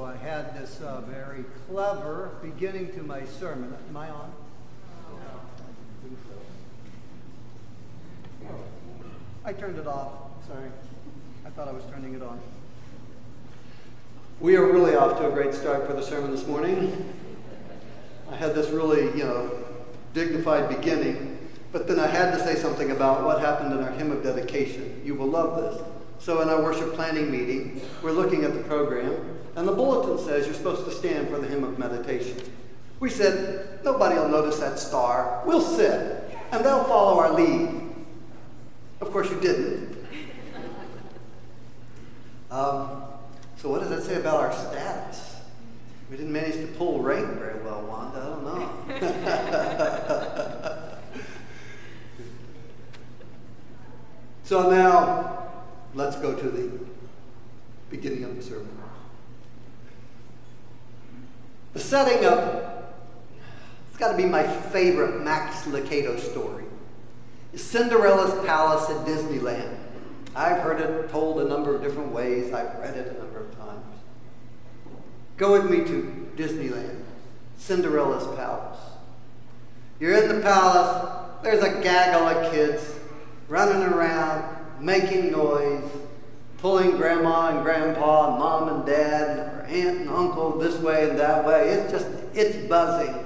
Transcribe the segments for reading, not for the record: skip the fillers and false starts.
I had this very clever beginning to my sermon. Am I on? No. I think so. I turned it off. Sorry. I thought I was turning it on. We are really off to a great start for the sermon this morning. I had this really, dignified beginning, but then I had to say something about what happened in our hymn of dedication. You will love this. So in our worship planning meeting, we're looking at the program, and the bulletin says you're supposed to stand for the hymn of meditation. We said, nobody will notice that star. We'll sit, and they'll follow our lead. Of course you didn't. So what does that say about our status? We didn't manage to pull rank very well, Wanda. I don't know. So now, let's go to the beginning of the sermon. The setting up, it's got to be my favorite Max Lucado story, is Cinderella's Palace at Disneyland. I've heard it told a number of different ways. I've read it a number of times. Go with me to Disneyland, Cinderella's Palace. You're in the palace. There's a gaggle of kids running around, making noise, pulling grandma and grandpa and mom and dad or aunt and uncle this way and that way. It's buzzing.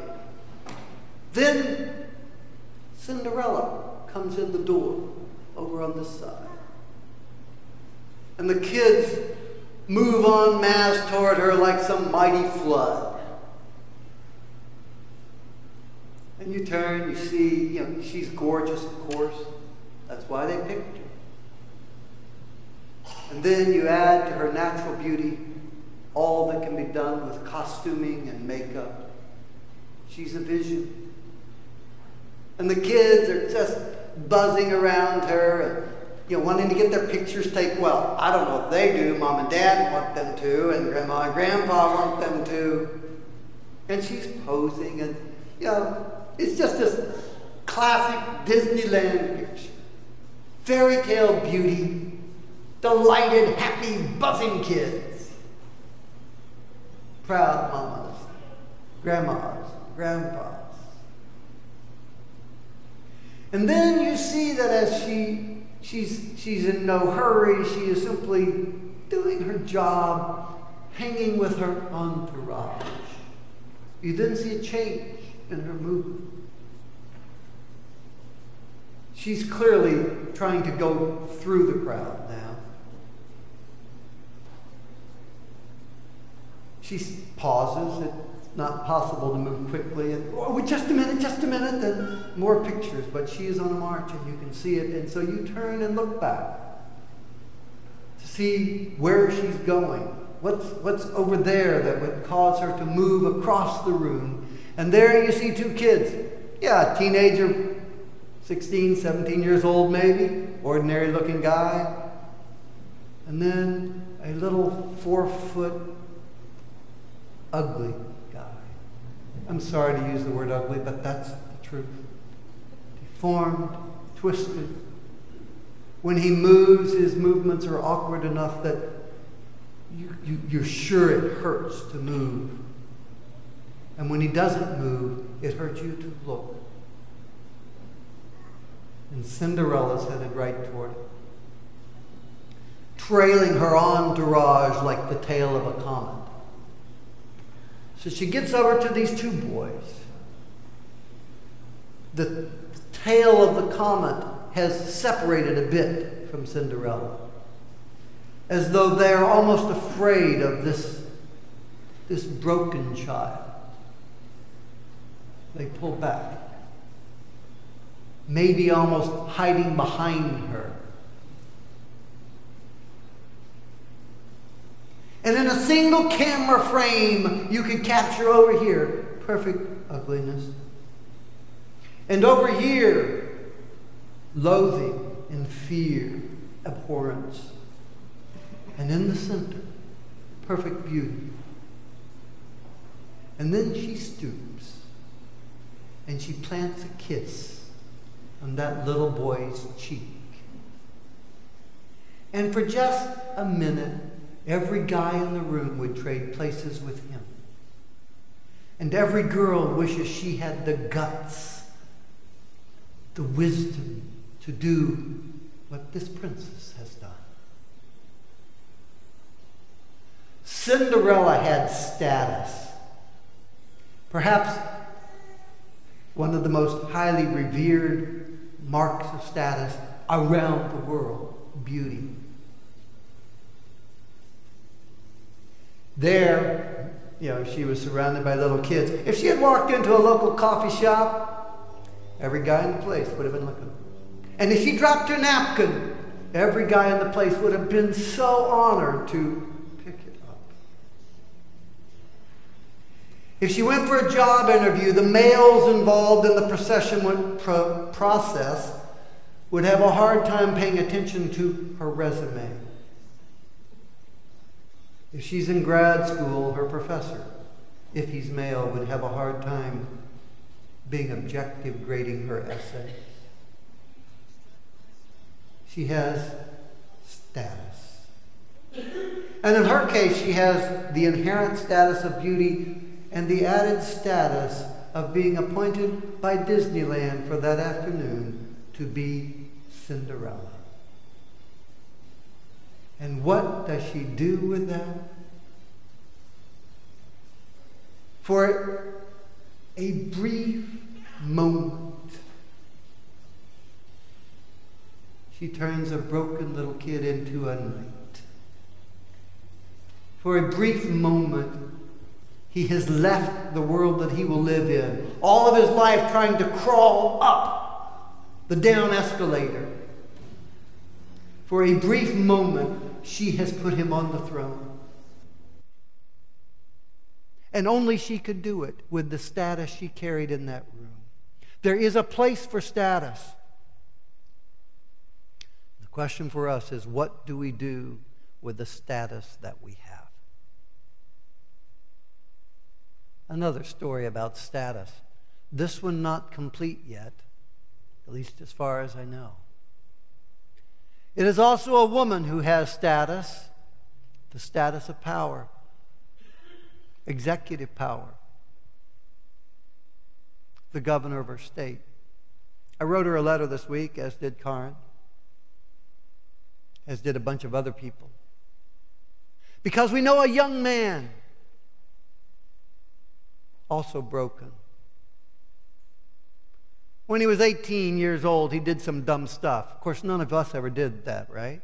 Then Cinderella comes in the door over on this side. And the kids move en masse toward her like some mighty flood. And you turn, you see, she's gorgeous, of course. That's why they picked her. And then you add to her natural beauty all that can be done with costuming and makeup. She's a vision. And the kids are just buzzing around her and wanting to get their pictures taken. Well, I don't know if they do. Mom and Dad want them to, and Grandma and Grandpa want them to. And she's posing, and it's just this classic Disneyland picture. Fairy tale beauty, delighted, happy, buzzing kids. Proud mamas, grandmas, grandpas. And then you see that as she's in no hurry, she is simply doing her job, hanging with her entourage. You then see a change in her movement. She's clearly trying to go through the crowd now. She pauses. It's not possible to move quickly. And, just a minute, then more pictures. But she is on a march, and you can see it. And so you turn and look back to see where she's going. What's over there that would cause her to move across the room. And there you see two kids. Yeah, a teenager, 16, 17 years old maybe, ordinary looking guy. And then a little 4-foot ugly guy. I'm sorry to use the word ugly, but that's the truth. Deformed, twisted. When he moves, his movements are awkward enough that you're sure it hurts to move. And when he doesn't move, it hurts you to look. And Cinderella's headed right toward it, trailing her entourage like the tail of a comet. So she gets over to these two boys. The tail of the comet has separated a bit from Cinderella, as though they are almost afraid of this broken child. They pull back, maybe almost hiding behind her. And in a single camera frame, you could capture over here perfect ugliness. And over here, loathing and fear, abhorrence. And in the center, perfect beauty. And then she stoops and she plants a kiss on that little boy's cheek. And for just a minute, every guy in the room would trade places with him. And every girl wishes she had the guts, the wisdom to do what this princess has done. Cinderella had status. Perhaps one of the most highly revered marks of status around the world, beauty. There, she was surrounded by little kids. If she had walked into a local coffee shop, every guy in the place would have been looking. And if she dropped her napkin, every guy in the place would have been so honored to pick it up. If she went for a job interview, the males involved in the process would have a hard time paying attention to her resume. If she's in grad school, her professor, if he's male, would have a hard time being objective grading her essays. She has status. And in her case, she has the inherent status of beauty and the added status of being appointed by Disneyland for that afternoon to be Cinderella. And what does she do with that? For a brief moment, she turns a broken little kid into a knight. For a brief moment, he has left the world that he will live in, all of his life trying to crawl up the down escalator. For a brief moment, she has put him on the throne. And only she could do it with the status she carried in that room. There is a place for status. The question for us is, what do we do with the status that we have? Another story about status. This one not complete yet, at least as far as I know. It is also a woman who has status, the status of power, executive power, the governor of her state. I wrote her a letter this week, as did Karen, as did a bunch of other people. Because we know a young man, also broken. When he was 18 years old, he did some dumb stuff. Of course, none of us ever did that, right?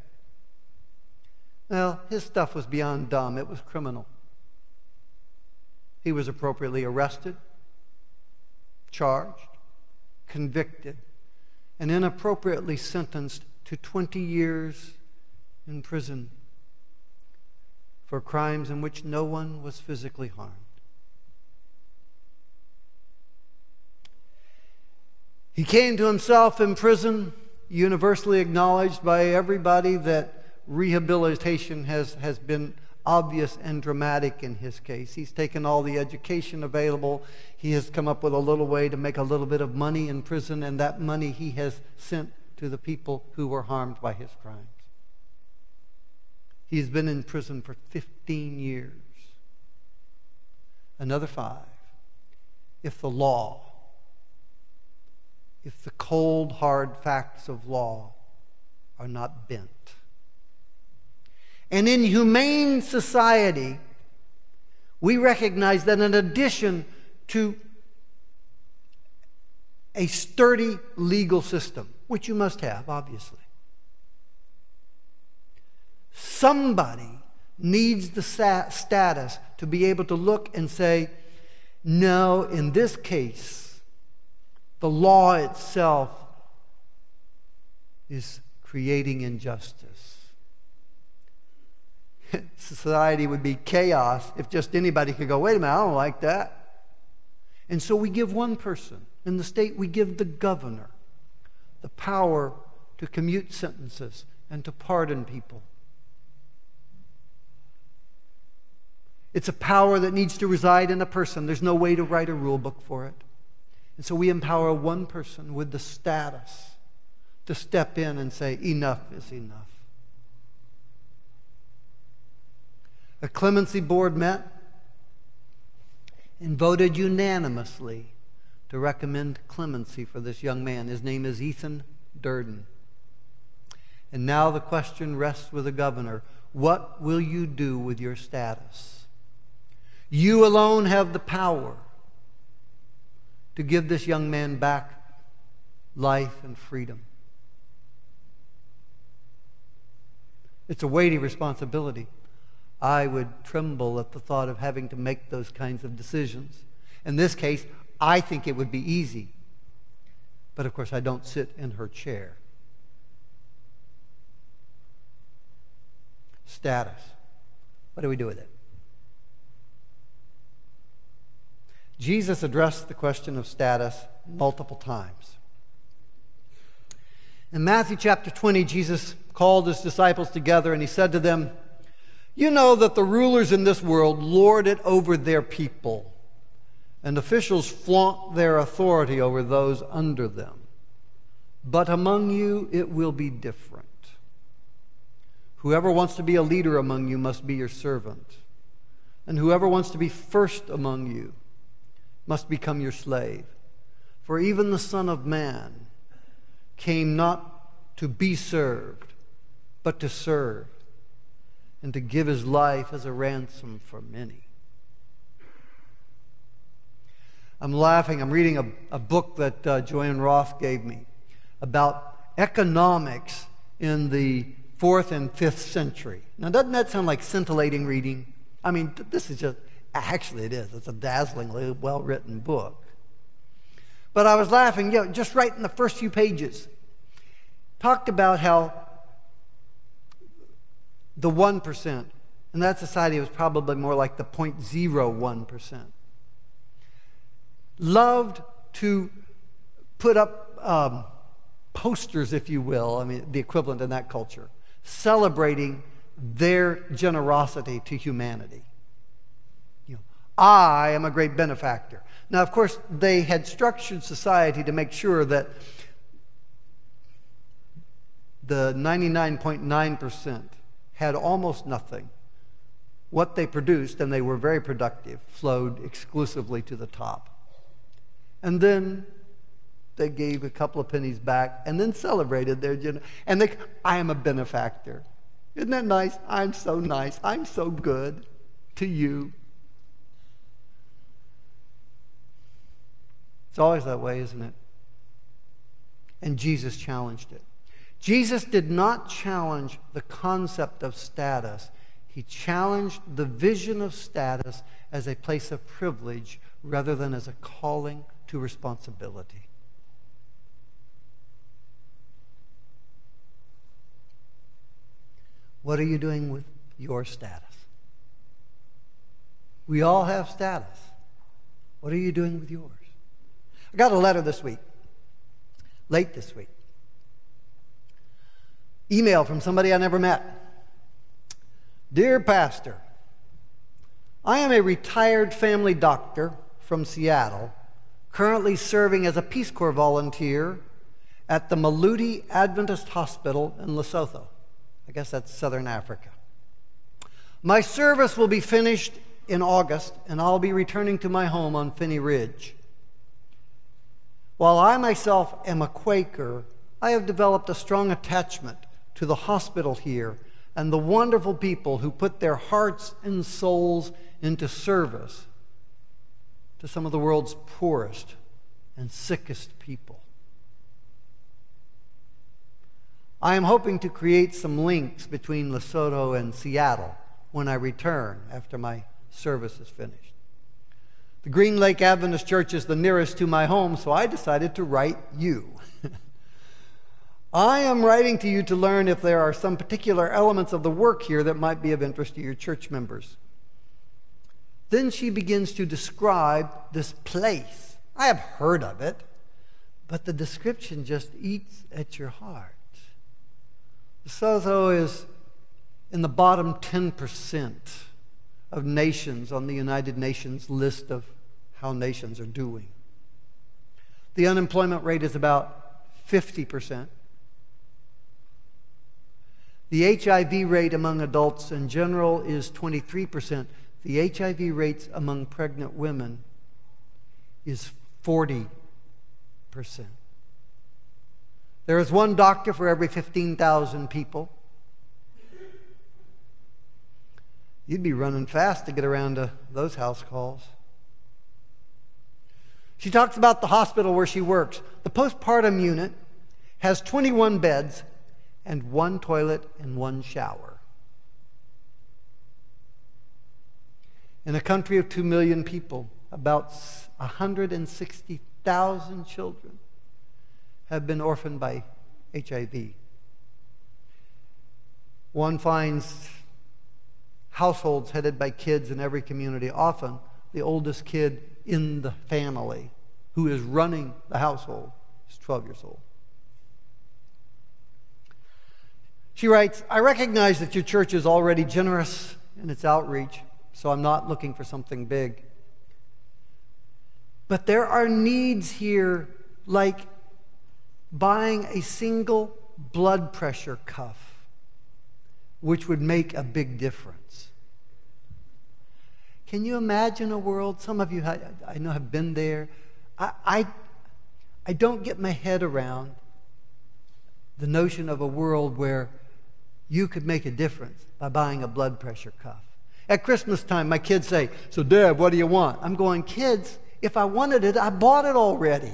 Well, his stuff was beyond dumb. It was criminal. He was appropriately arrested, charged, convicted, and inappropriately sentenced to 20 years in prison for crimes in which no one was physically harmed. He came to himself in prison, universally acknowledged by everybody that rehabilitation has been obvious and dramatic in his case. He's taken all the education available. He has come up with a little way to make a little bit of money in prison, and that money he has sent to the people who were harmed by his crimes. He's been in prison for 15 years. Another 5. If the law, if the cold, hard facts of law are not bent. And in humane society, we recognize that in addition to a sturdy legal system, which you must have, obviously, somebody needs the status to be able to look and say, no, in this case, the law itself is creating injustice. Society would be chaos if just anybody could go, wait a minute, I don't like that. And so we give one person. In the state, we give the governor the power to commute sentences and to pardon people. It's a power that needs to reside in a person. There's no way to write a rule book for it. And so we empower one person with the status to step in and say, enough is enough. A clemency board met and voted unanimously to recommend clemency for this young man. His name is Ethan Durden. And now the question rests with the governor. What will you do with your status? You alone have the power to give this young man back life and freedom. It's a weighty responsibility. I would tremble at the thought of having to make those kinds of decisions. In this case, I think it would be easy. But of course, I don't sit in her chair. Status. What do we do with it? Jesus addressed the question of status multiple times. In Matthew chapter 20, Jesus called his disciples together and he said to them, "You know that the rulers in this world lord it over their people, and officials flaunt their authority over those under them. But among you it will be different. Whoever wants to be a leader among you must be your servant, and whoever wants to be first among you must become your slave. For even the Son of Man came not to be served, but to serve, and to give his life as a ransom for many." I'm laughing. I'm reading a book that Joanne Roth gave me about economics in the 4th and 5th century. Now, doesn't that sound like scintillating reading? I mean, this is just, actually it is. It's a dazzlingly well-written book. But I was laughing, just right in the first few pages. Talked about how the 1%, in that society was probably more like the 0.01%, loved to put up posters, if you will, I mean, the equivalent in that culture, celebrating their generosity to humanity. I am a great benefactor. Now, of course, they had structured society to make sure that the 99.9% had almost nothing. What they produced, and they were very productive, flowed exclusively to the top. And then they gave a couple of pennies back and then celebrated their I am a benefactor. Isn't that nice? I'm so nice. I'm so good to you. It's always that way, isn't it? And Jesus challenged it. Jesus did not challenge the concept of status. He challenged the vision of status as a place of privilege rather than as a calling to responsibility. What are you doing with your status? We all have status. What are you doing with yours? I got a letter this week, late this week. Email from somebody I never met. "Dear Pastor, I am a retired family doctor from Seattle, currently serving as a Peace Corps volunteer at the McLarty Adventist Hospital in Lesotho." I guess that's Southern Africa. "My service will be finished in August, and I'll be returning to my home on Finney Ridge. While I myself am a Quaker, I have developed a strong attachment to the hospital here and the wonderful people who put their hearts and souls into service to some of the world's poorest and sickest people. I am hoping to create some links between Lesotho and Seattle when I return after my service is finished. The Green Lake Adventist Church is the nearest to my home, so I decided to write you. I am writing to you to learn if there are some particular elements of the work here that might be of interest to your church members." Then she begins to describe this place. I have heard of it, but the description just eats at your heart. Lesotho is in the bottom 10% of nations on the United Nations list of how nations are doing. The unemployment rate is about 50%. The HIV rate among adults in general is 23%. The HIV rates among pregnant women is 40%. There is one doctor for every 15,000 people. You'd be running fast to get around to those house calls. She talks about the hospital where she works. The postpartum unit has 21 beds and 1 toilet and 1 shower. In a country of 2 million people, about 160,000 children have been orphaned by HIV. One finds households headed by kids in every community, often the oldest kid in the family who is running the household is 12 years old. She writes, I recognize that your church is already generous in its outreach, so I'm not looking for something big. But there are needs here like buying a single blood pressure cuff, which would make a big difference. Can you imagine a world, some of you I know have been there. I don't get my head around the notion of a world where you could make a difference by buying a blood pressure cuff. At Christmas time, my kids say, so Dad, what do you want? I'm going, kids, if I wanted it, I bought it already.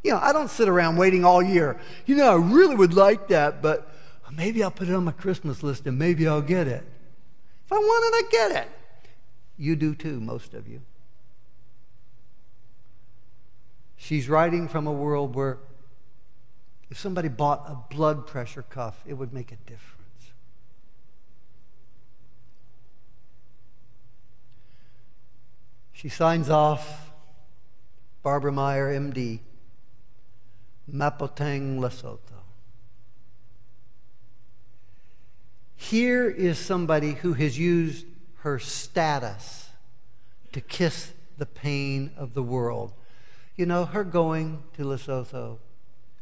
You know, I don't sit around waiting all year. You know, I really would like that, but maybe I'll put it on my Christmas list and maybe I'll get it. If I want it, I get it. You do too, most of you. She's writing from a world where if somebody bought a blood pressure cuff, it would make a difference. She signs off, Barbara Meyer, MD, Mapoteng, Lesotho. Here is somebody who has used her status to kiss the pain of the world. You know, her going to Lesotho,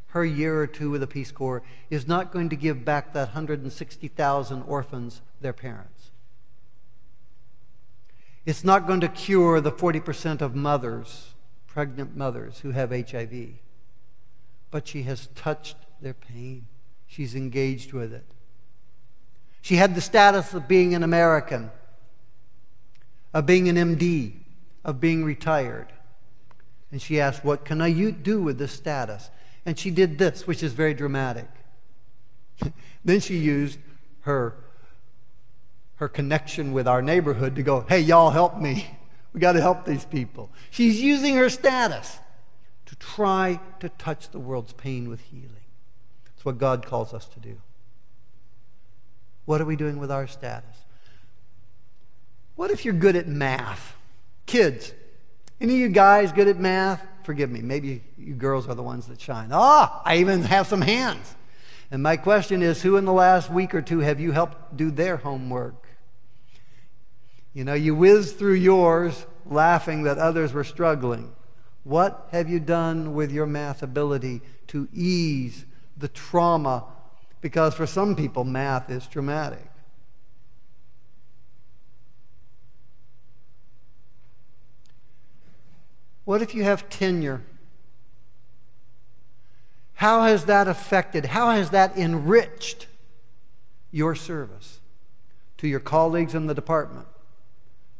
her year or two with the Peace Corps, is not going to give back that 160,000 orphans their parents. It's not going to cure the 40% of mothers, pregnant mothers, who have HIV. But she has touched their pain. She's engaged with it. She had the status of being an American, of being an MD, of being retired. And she asked, what can I do with this status? And she did this, which is very dramatic. Then she used her connection with our neighborhood to go, hey, y'all help me. We got to help these people. She's using her status to try to touch the world's pain with healing. That's what God calls us to do. What are we doing with our status? What if you're good at math? Kids, any of you guys good at math? Forgive me, maybe you girls are the ones that shine. I even have some hands. And my question is, who in the last week or two have you helped do their homework? You know, you whizzed through yours laughing that others were struggling. What have you done with your math ability to ease the trauma? Because for some people, math is traumatic. What if you have tenure? How has that affected, how has that enriched your service to your colleagues in the department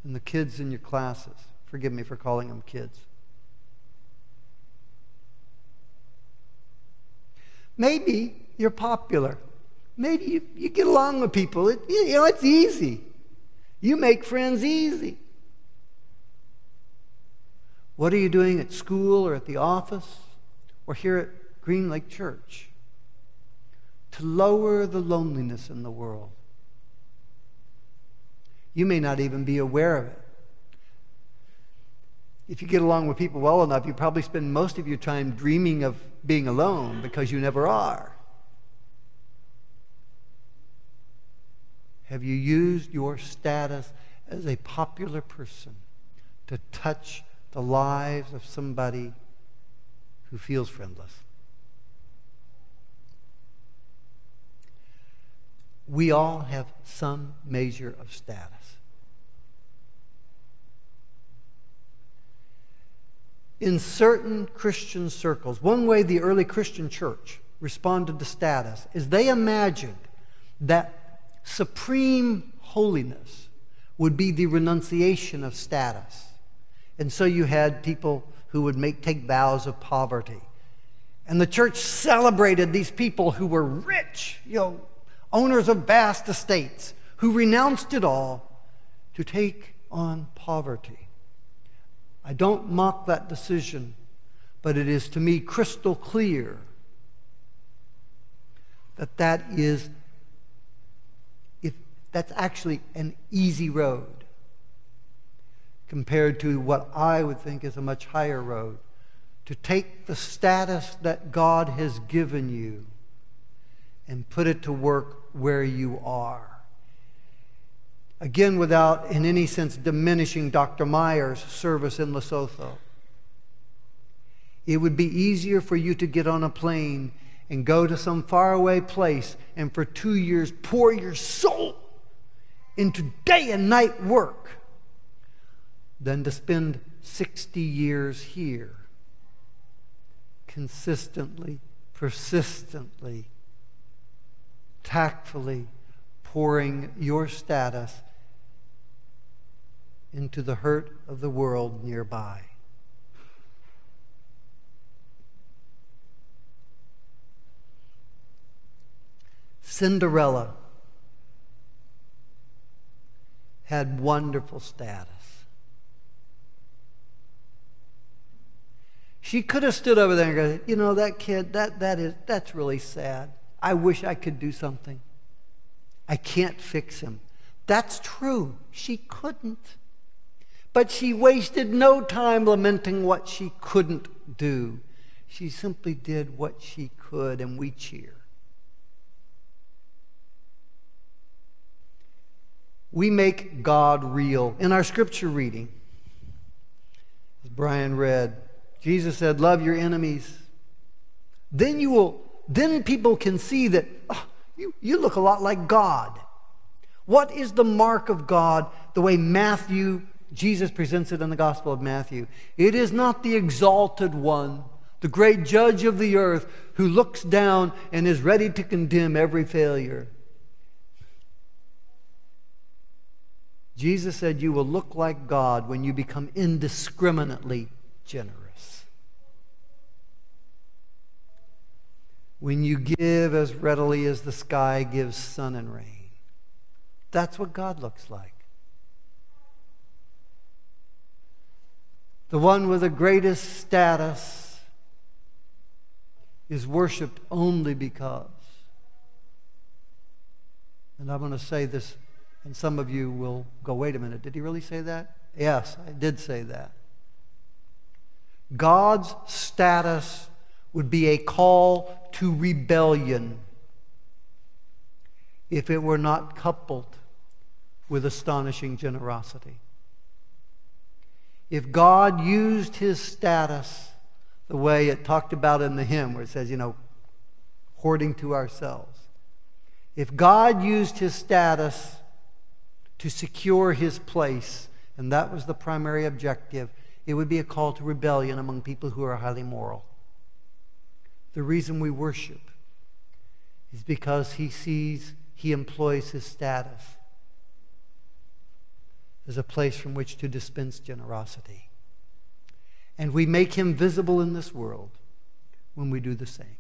and the kids in your classes? Forgive me for calling them kids. Maybe you're popular. Maybe you get along with people. It's easy. You make friends easy. What are you doing at school or at the office or here at Green Lake Church to lower the loneliness in the world? You may not even be aware of it. If you get along with people well enough, you probably spend most of your time dreaming of being alone because you never are. Have you used your status as a popular person to touch the lives of somebody who feels friendless? we all have some measure of status. In certain Christian circles, one way the early Christian church responded to status is they imagined that supreme holiness would be the renunciation of status. And so you had people who would take vows of poverty. And the church celebrated these people who were rich, owners of vast estates, who renounced it all to take on poverty. I don't mock that decision, but it is to me crystal clear that that's actually an easy road compared to what I would think is a much higher road. To take the status that God has given you and put it to work where you are. Again, without in any sense diminishing Dr. Meyer's service in Lesotho. It would be easier for you to get on a plane and go to some faraway place and for 2 years pour your soul into day and night work than to spend 60 years here consistently, persistently, tactfully pouring your status into the hurt of the world nearby. Cinderella had wonderful status. She could have stood over there and go, that kid, that's really sad. I wish I could do something. I can't fix him. That's true. She couldn't. But she wasted no time lamenting what she couldn't do. She simply did what she could, and we cheer. We make God real. In our scripture reading, as Brian read, Jesus said, love your enemies. Then people can see that you look a lot like God. What is the mark of God the way Jesus presents it in the Gospel of Matthew? It is not the exalted one, the great judge of the earth who looks down and is ready to condemn every failure. Jesus said you will look like God when you become indiscriminately generous. When you give as readily as the sky gives sun and rain. That's what God looks like. The one with the greatest status is worshipped only because. And I'm going to say this, and some of you will go, wait a minute, did he really say that? Yes, I did say that. God's status would be a call to rebellion if it were not coupled with astonishing generosity. If God used his status the way it talked about in the hymn where it says, hoarding to ourselves. If God used his status to secure his place, and that was the primary objective, it would be a call to rebellion among people who are highly moral. The reason we worship is because he employs his status as a place from which to dispense generosity. And we make him visible in this world when we do the same.